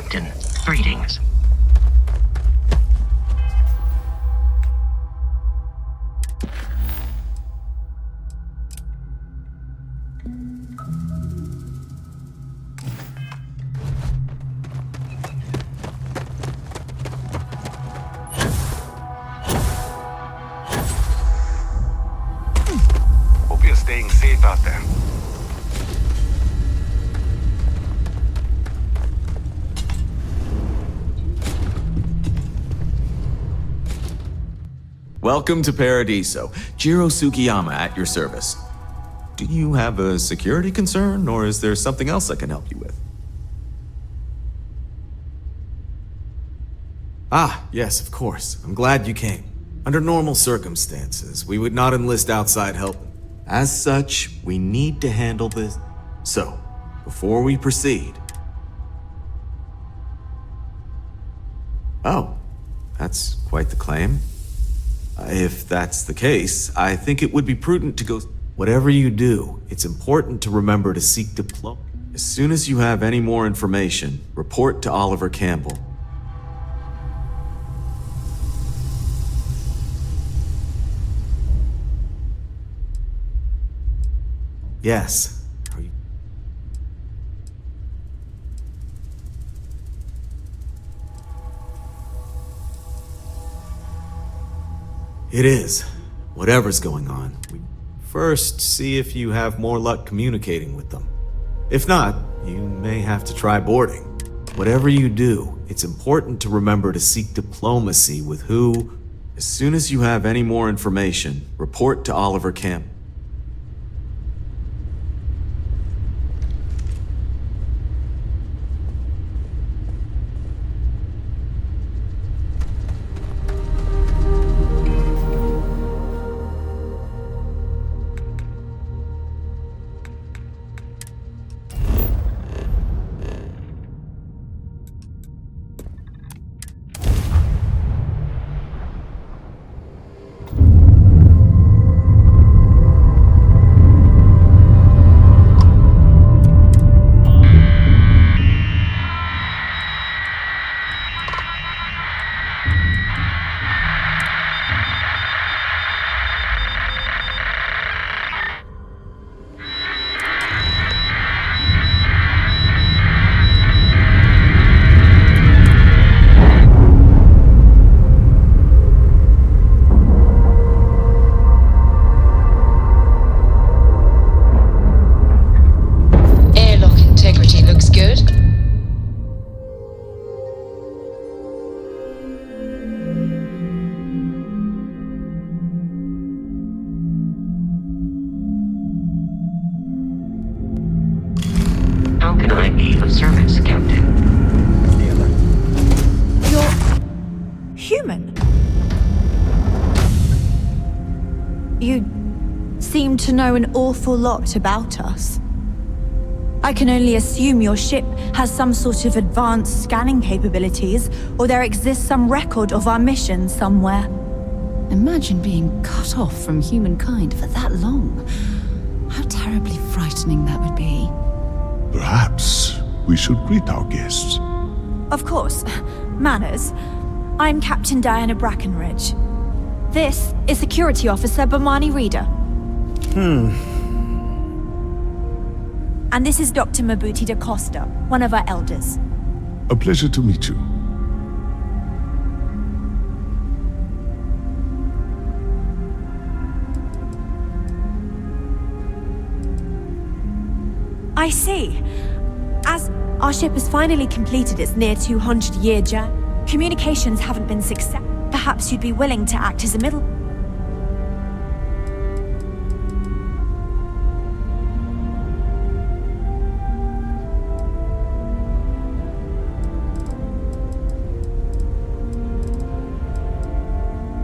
Captain. Greetings. Hope you're staying safe out there. Welcome to Paradiso. Jiro Tsukiyama at your service. Do you have a security concern, or is there something else I can help you with? Ah, yes, of course. I'm glad you came. Under normal circumstances, we would not enlist outside help. As such, we need to handle this. So, before we proceed... Oh, that's quite the claim. If that's the case, I think it would be prudent to go... Whatever you do, it's important to remember to seek diplomacy. As soon as you have any more information, report to Oliver Campbell. Yes. Are you... It is. Whatever's going on. We first see if you have more luck communicating with them. If not, you may have to try boarding. Whatever you do, it's important to remember to seek diplomacy with who... As soon as you have any more information, report to Oliver Campbell. Service, Captain. You're... human? You seem to know an awful lot about us. I can only assume your ship has some sort of advanced scanning capabilities, or there exists some record of our mission somewhere. Imagine being cut off from humankind for that long. How terribly frightening that would be. Perhaps we should greet our guests. Of course. Manners. I'm Captain Diana Brackenridge. This is Security Officer Bomani Reader. And this is Dr. Mabuti da Costa, one of our elders. A pleasure to meet you. I see. As our ship has finally completed its near 200-year journey, communications haven't been successful. Perhaps you'd be willing to act as a middle...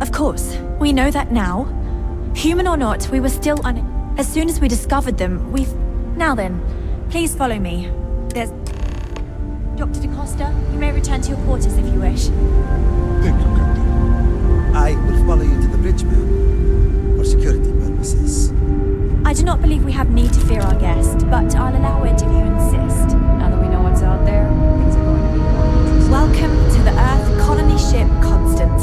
Of course, we know that now. Human or not, we were still As soon as we discovered them, we've... Now then, please follow me. There's... Dr. da Costa, you may return to your quarters if you wish. Thank you, Captain. I will follow you to the bridge, ma'am, for security purposes. I do not believe we have need to fear our guest, but I'll allow it if you insist. Now that we know what's out there, things are going to be fine. Welcome to the Earth colony ship Constant.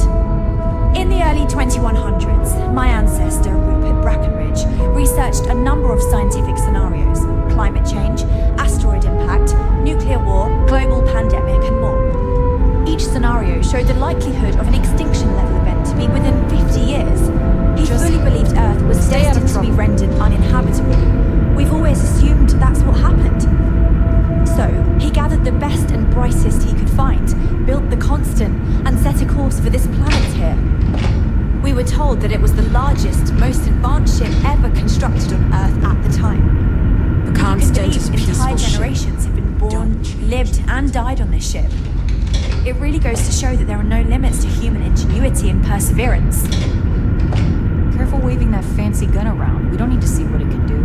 In the early 2100s, my ancestor, Rupert Brackenridge, researched a number of scientific scenarios: climate change, asteroid impact, nuclear war, global pandemic, and more. Each scenario showed the likelihood of an extinction level event to be within 50 years. He fully believed Earth was destined to be rendered uninhabitable. We've always assumed that's what happened. So, he gathered the best and brightest he could find, built the Constant, and set a course for this planet here. We were told that it was the largest, most advanced ship ever constructed on Earth at the time. The Constant is a entire peaceful ship. generations have been born, lived, and died on this ship. It really goes to show that there are no limits to human ingenuity and perseverance. Careful waving that fancy gun around. We don't need to see what it can do.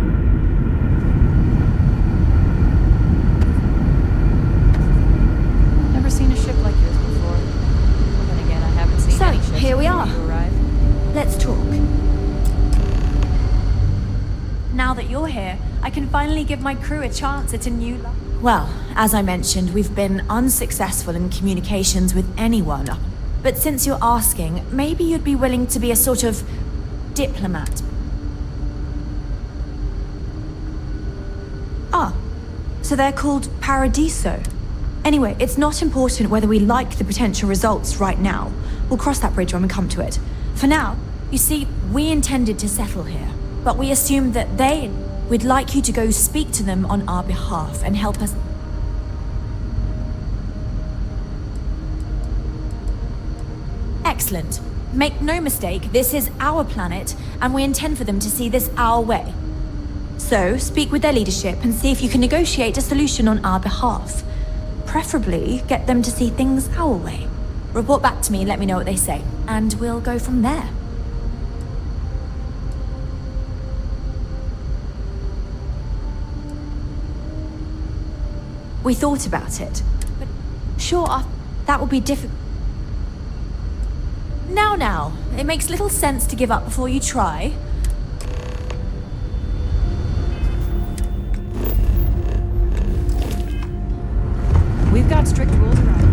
Never seen a ship like yours before. Then again, I haven't seen any ships here we before are. you arrived. Let's talk. Now that you're here, I can finally give my crew a chance at a new life. Well, as I mentioned, we've been unsuccessful in communications with anyone. But since you're asking, maybe you'd be willing to be a sort of diplomat. Ah, so they're called Paradiso. Anyway, it's not important whether we like the potential results right now. We'll cross that bridge when we come to it. For now, you see, we intended to settle here, but we assumed that we'd like you to go speak to them on our behalf and help us. Excellent. Make no mistake, this is our planet, and we intend for them to see this our way. So, speak with their leadership and see if you can negotiate a solution on our behalf. Preferably, get them to see things our way. Report back to me and let me know what they say, and we'll go from there. We thought about it, but sure, that would be difficult. Now, it makes little sense to give up before you try. We've got strict rules around here.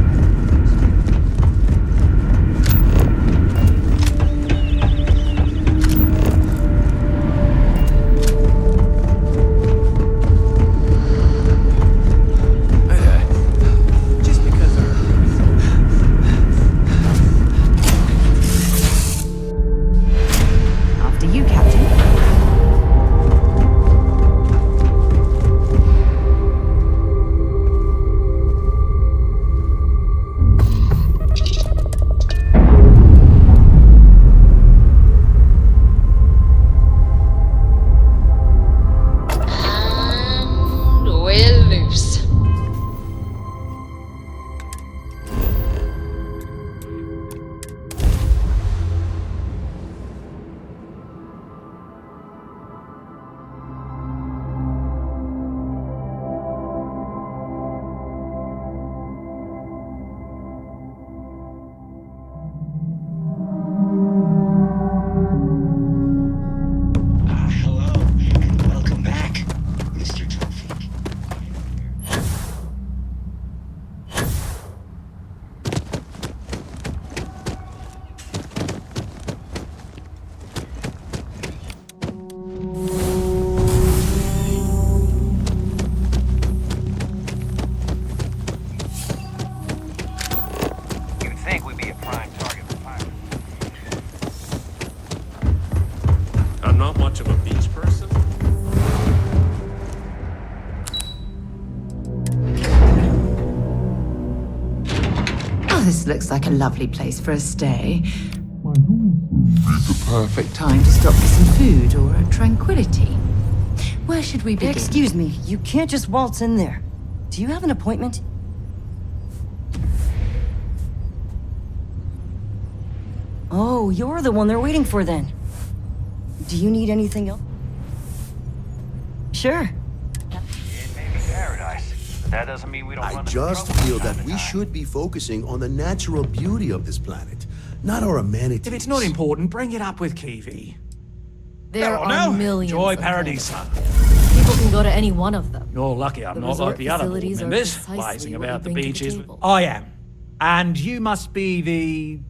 This looks like a lovely place for a stay. The perfect time to stop for some food or tranquility. Where should we begin? Excuse me, you can't just waltz in there. Do you have an appointment? Oh, you're the one they're waiting for then. Do you need anything else? Sure. It may be paradise, but that doesn't mean we don't I run just feel that we should be focusing on the natural beauty of this planet, not our amenities. If it's not important, bring it up with Kiwi. There are no. millions Joy of Paradisa. People can go to any one of them. You're lucky I'm The not like resort the other board facilities are members, precisely blazing what about you the bring to the beaches. table. I am. And you must be the...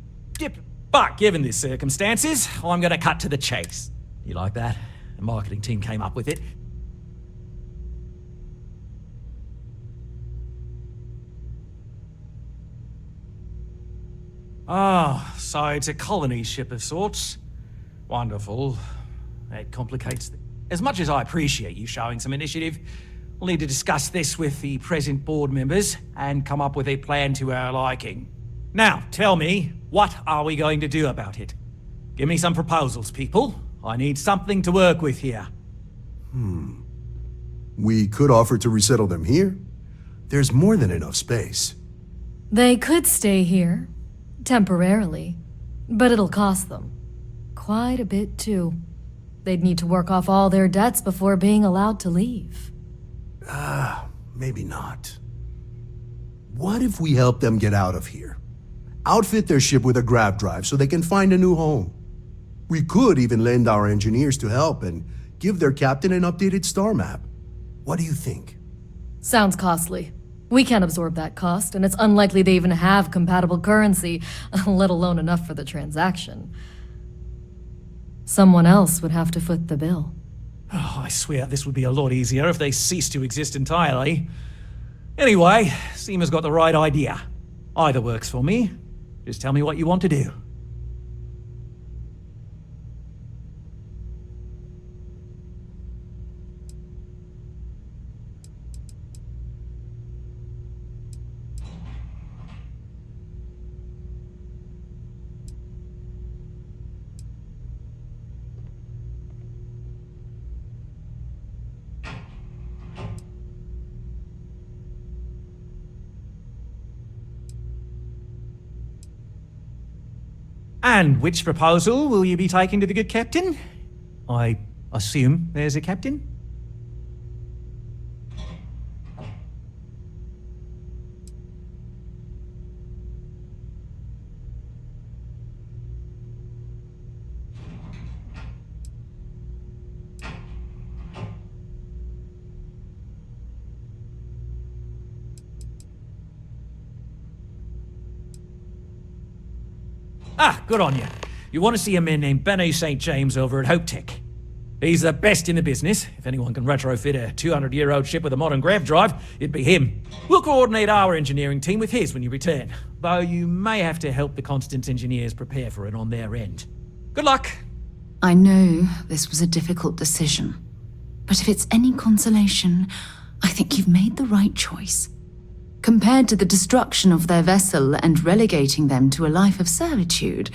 But given the circumstances, I'm going to cut to the chase. You like that? The marketing team came up with it. Ah, so it's a colony ship of sorts. Wonderful. It complicates things. As much as I appreciate you showing some initiative, we'll need to discuss this with the present board members and come up with a plan to our liking. Now, tell me, what are we going to do about it? Give me some proposals, people. I need something to work with here. We could offer to resettle them here. There's more than enough space. They could stay here, temporarily, but it'll cost them. Quite a bit, too. They'd need to work off all their debts before being allowed to leave. Maybe not. What if we help them get out of here? Outfit their ship with a grav drive so they can find a new home. We could even lend our engineers to help and give their captain an updated star map. What do you think? Sounds costly. We can't absorb that cost, and it's unlikely they even have compatible currency, let alone enough for the transaction. Someone else would have to foot the bill. Oh, I swear this would be a lot easier if they ceased to exist entirely. Anyway, Seema's got the right idea. Either works for me. Just tell me what you want to do. And which proposal will you be taking to the good captain? I assume there's a captain? Ah, good on you. You want to see a man named Benny St. James over at Hope Tech. He's the best in the business. If anyone can retrofit a 200-year-old ship with a modern grav drive, it'd be him. We'll coordinate our engineering team with his when you return, though you may have to help the Constance engineers prepare for it on their end. Good luck. I know this was a difficult decision, but if it's any consolation, I think you've made the right choice. Compared to the destruction of their vessel and relegating them to a life of servitude,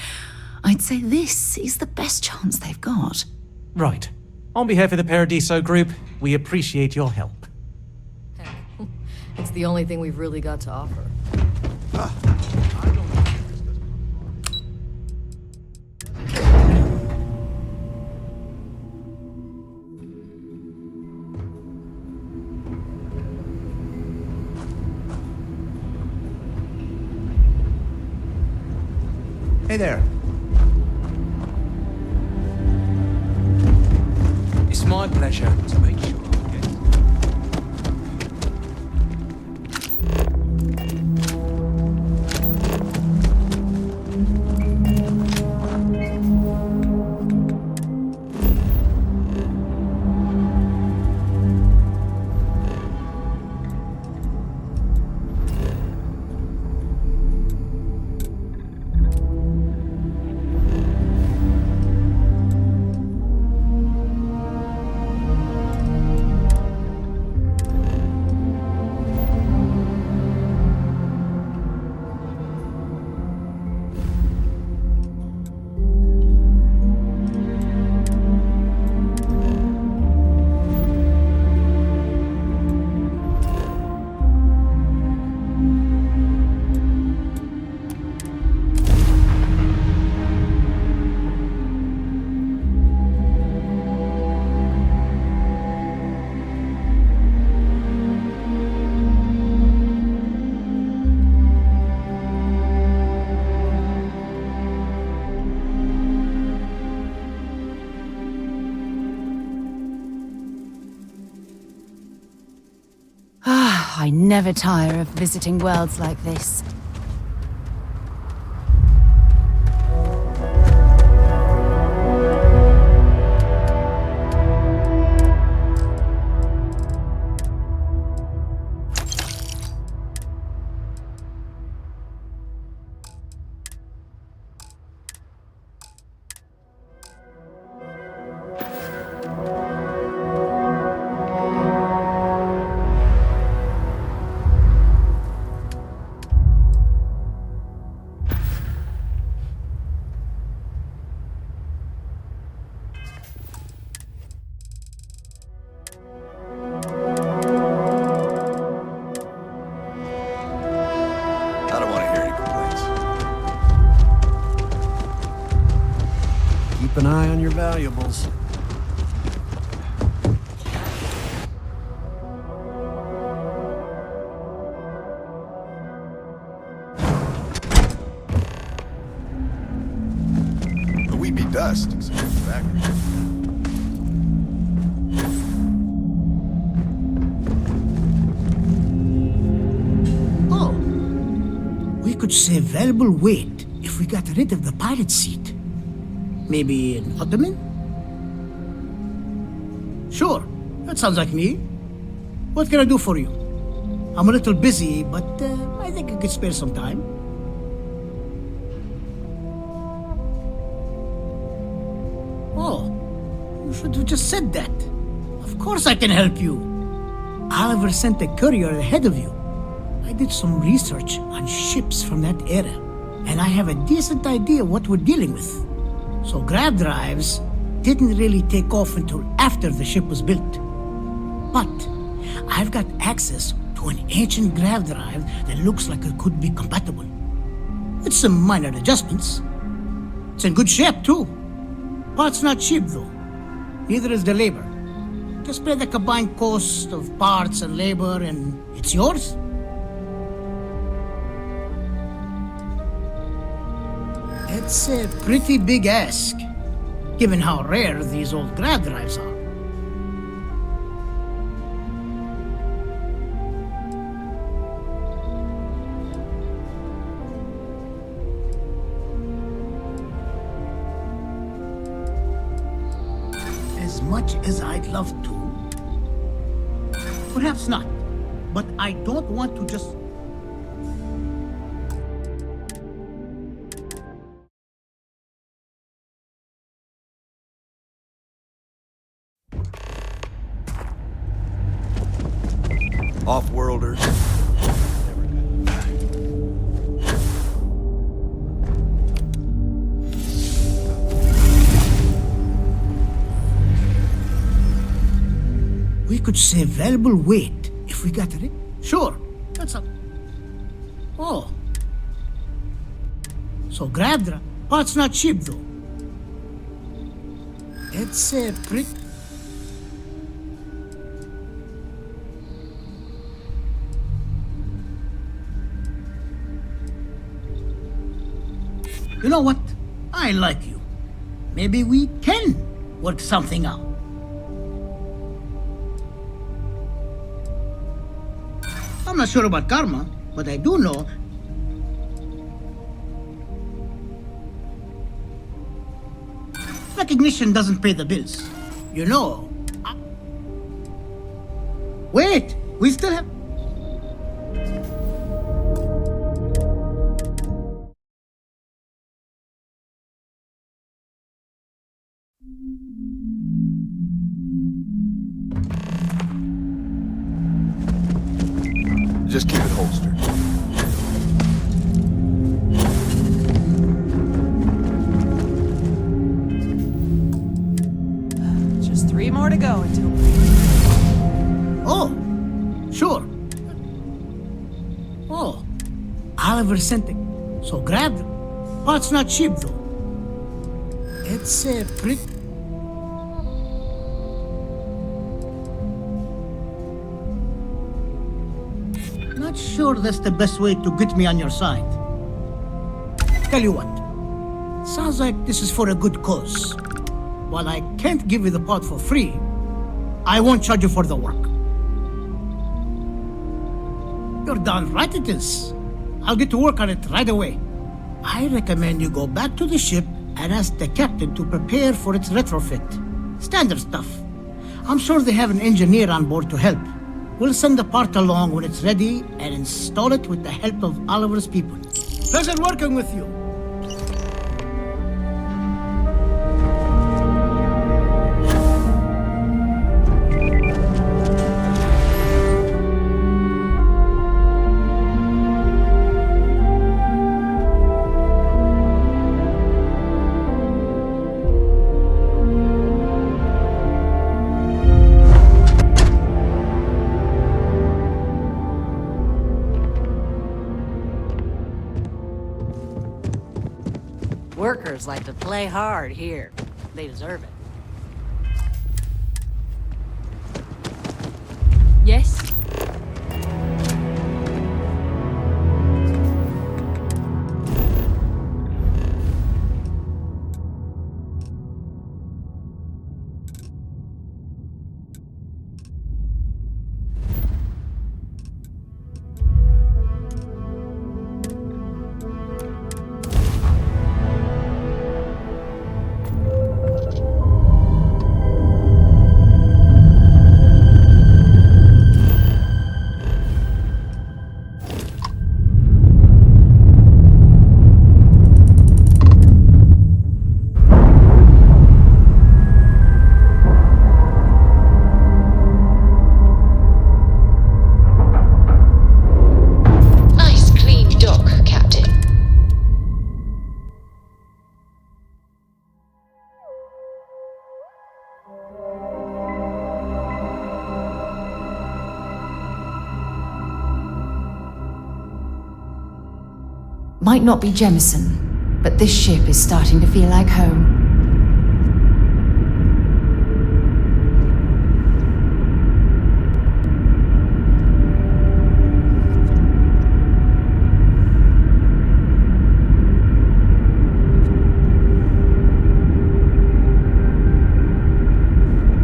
I'd say this is the best chance they've got. Right. On behalf of the Paradiso Group, we appreciate your help. It's the only thing we've really got to offer. Hey there. It's my pleasure to make sure I get... I never tire of visiting worlds like this. Keep an eye on your valuables. We be dust. Oh, we could save valuable weight if we got rid of the pilot seat. Maybe an ottoman? Sure, that sounds like me. What can I do for you? I'm a little busy, but I think I could spare some time. Oh, you should have just said that. Of course I can help you. Oliver sent a courier ahead of you. I did some research on ships from that era, and I have a decent idea what we're dealing with. So grav drives didn't really take off until after the ship was built. But I've got access to an ancient grav drive that looks like it could be compatible. With some minor adjustments. It's in good shape too. Parts not cheap though. Neither is the labor. Just pay the combined cost of parts and labor and it's yours. It's a pretty big ask, given how rare these old grav drives are. As much as I'd love to, perhaps not, but I don't want to just... Off-worlders. We could save valuable weight if we got it. Sure, that's a... Oh. So grav drive. Parts not cheap though. It's a pretty... You know what? I like you. Maybe we can work something out. I'm not sure about karma, but I do know... recognition doesn't pay the bills. You know... Wait! We still have... Just keep it holstered. Just 3 more to go until... Oh, sure. Oh, Oliver sent it. So grab them. Parts not cheap though. It's a pretty... Not sure that's the best way to get me on your side. Tell you what, sounds like this is for a good cause. While I can't give you the part for free, I won't charge you for the work. You're darn right it is. I'll get to work on it right away. I recommend you go back to the ship and ask the captain to prepare for its retrofit. Standard stuff. I'm sure they have an engineer on board to help. We'll send the part along when it's ready and install it with the help of Oliver's people. Pleasure working with you. Workers like to play hard here. they deserve it. Yes? Might not be Jemison, but this ship is starting to feel like home.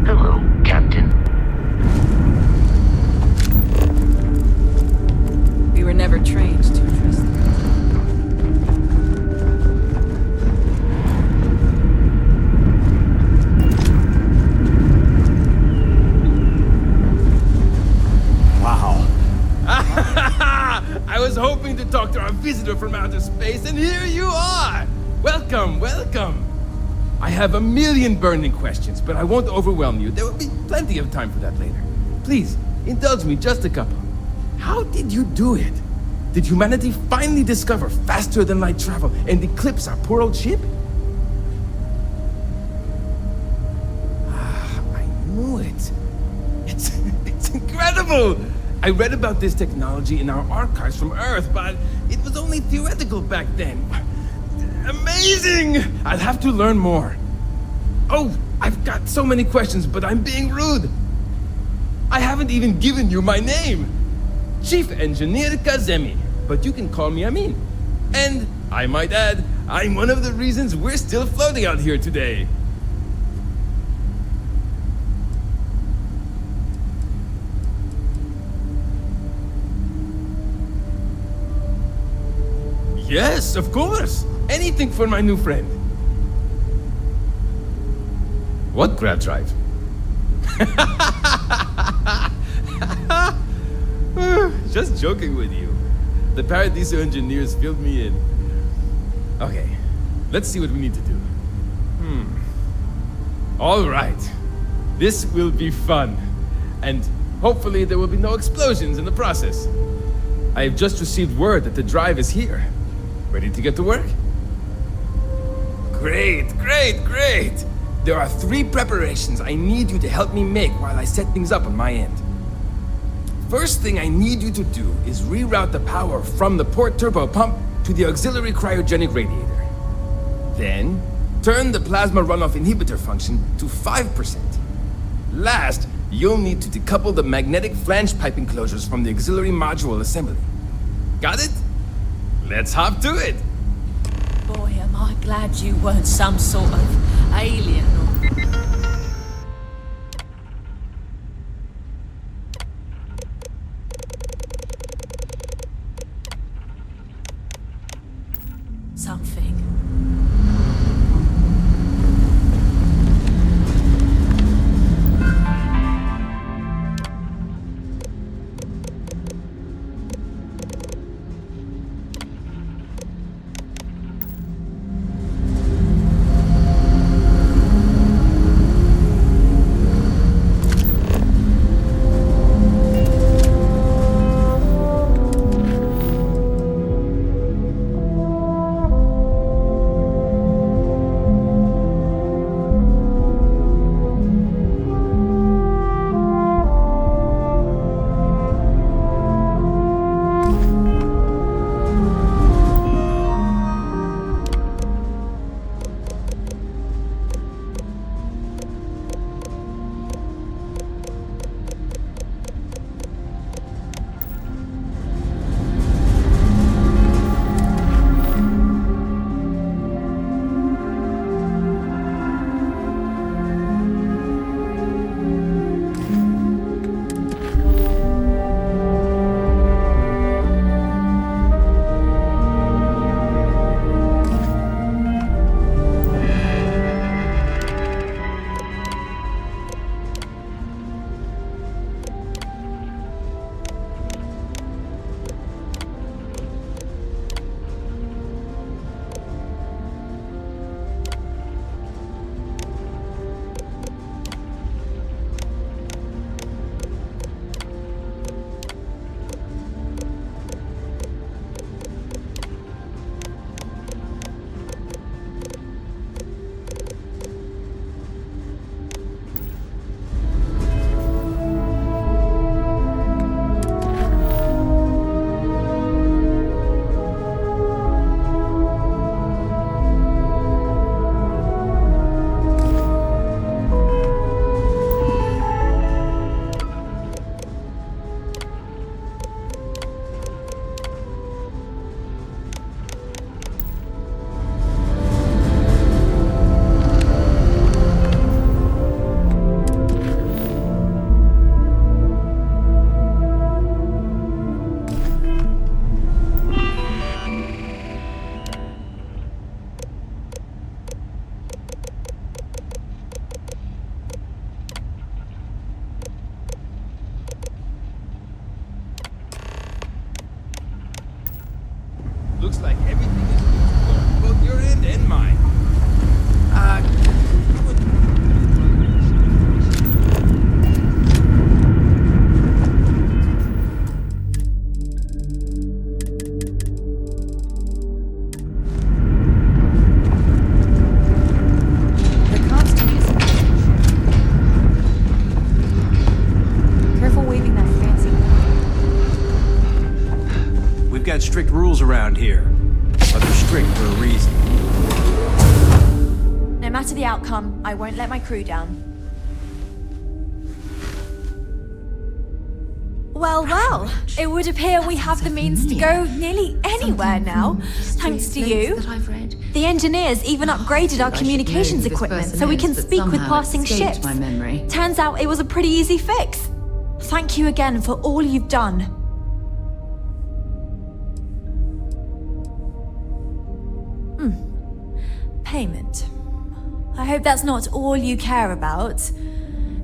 Hello, Captain. We were never trained to trust them. I was hoping to talk to our visitor from outer space, and here you are! Welcome, welcome! I have a million burning questions, but I won't overwhelm you. There will be plenty of time for that later. Please, indulge me just a couple. How did you do it? Did humanity finally discover faster than light travel and eclipse our poor old ship? I knew it. It's incredible! I read about this technology in our archives from Earth, but it was only theoretical back then. Amazing! I'll have to learn more. Oh, I've got so many questions, but I'm being rude. I haven't even given you my name. Chief Engineer Kazemi, but you can call me Amin. And, I might add, I'm one of the reasons we're still floating out here today. Yes, of course. Anything for my new friend. What grab drive? Just joking with you. The Paradiso engineers filled me in. Okay, let's see what we need to do. All right. This will be fun. And hopefully there will be no explosions in the process. I have just received word that the drive is here. Ready to get to work? Great, great, great! There are 3 preparations I need you to help me make while I set things up on my end. First thing I need you to do is reroute the power from the port turbo pump to the auxiliary cryogenic radiator. Then, turn the plasma runoff inhibitor function to 5%. Last, you'll need to decouple the magnetic flange pipe enclosures from the auxiliary module assembly. Got it? Let's hop to it! Boy, am I glad you weren't some sort of alien or... something. strict rules around here. But they're strict for a reason. No matter the outcome, I won't let my crew down. Well, it would appear we have the means to go nearly anywhere now, thanks to you. The engineers even upgraded our communications equipment so we can speak with passing ships. Turns out it was a pretty easy fix. Thank you again for all you've done. Payment. I hope that's not all you care about.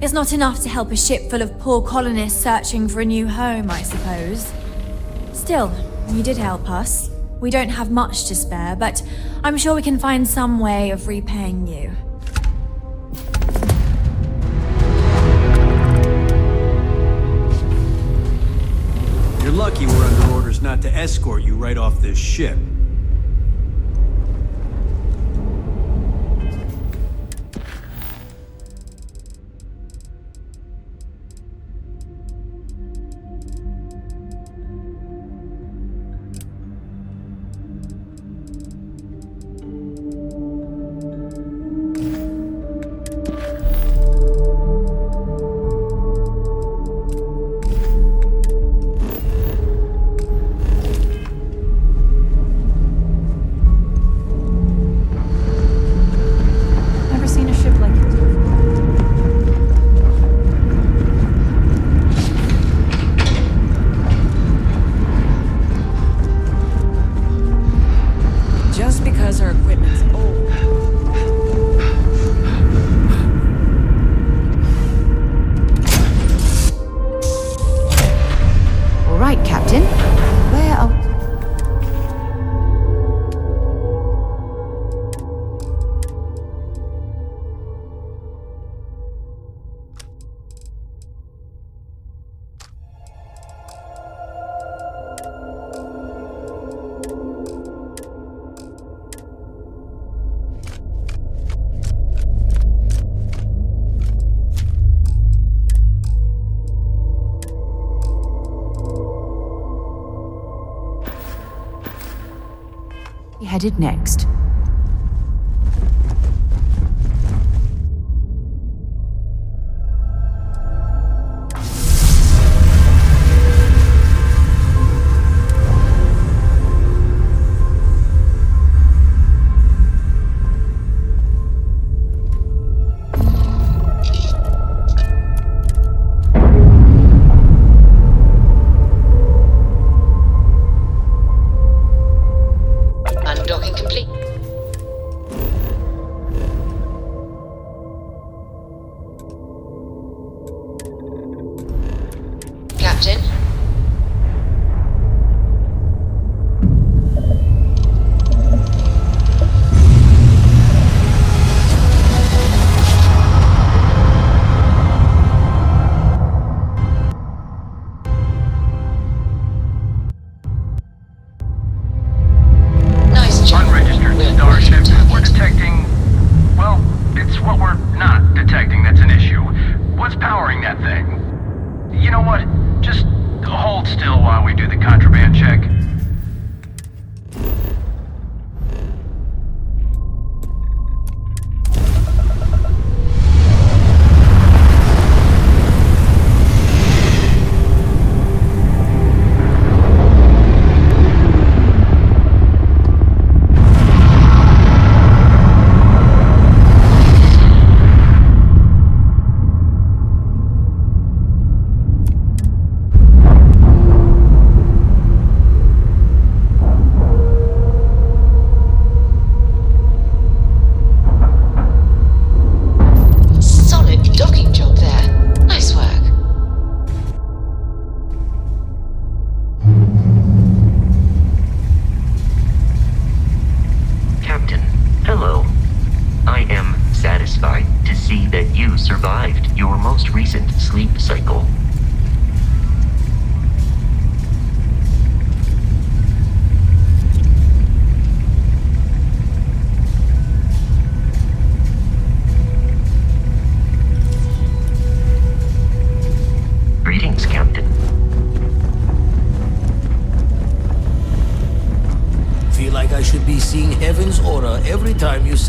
It's not enough to help a ship full of poor colonists searching for a new home, I suppose. Still, you did help us. We don't have much to spare, but I'm sure we can find some way of repaying you. You're lucky we're under orders not to escort you right off this ship. Headed next.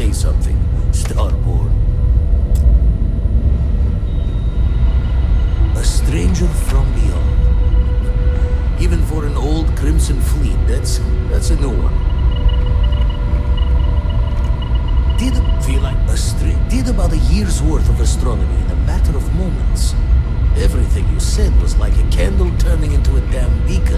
say something, Starborn. A stranger from beyond. Even for an old Crimson Fleet, that's a new one. Did about a year's worth of astronomy in a matter of moments. Everything you said was like a candle turning into a damn beacon.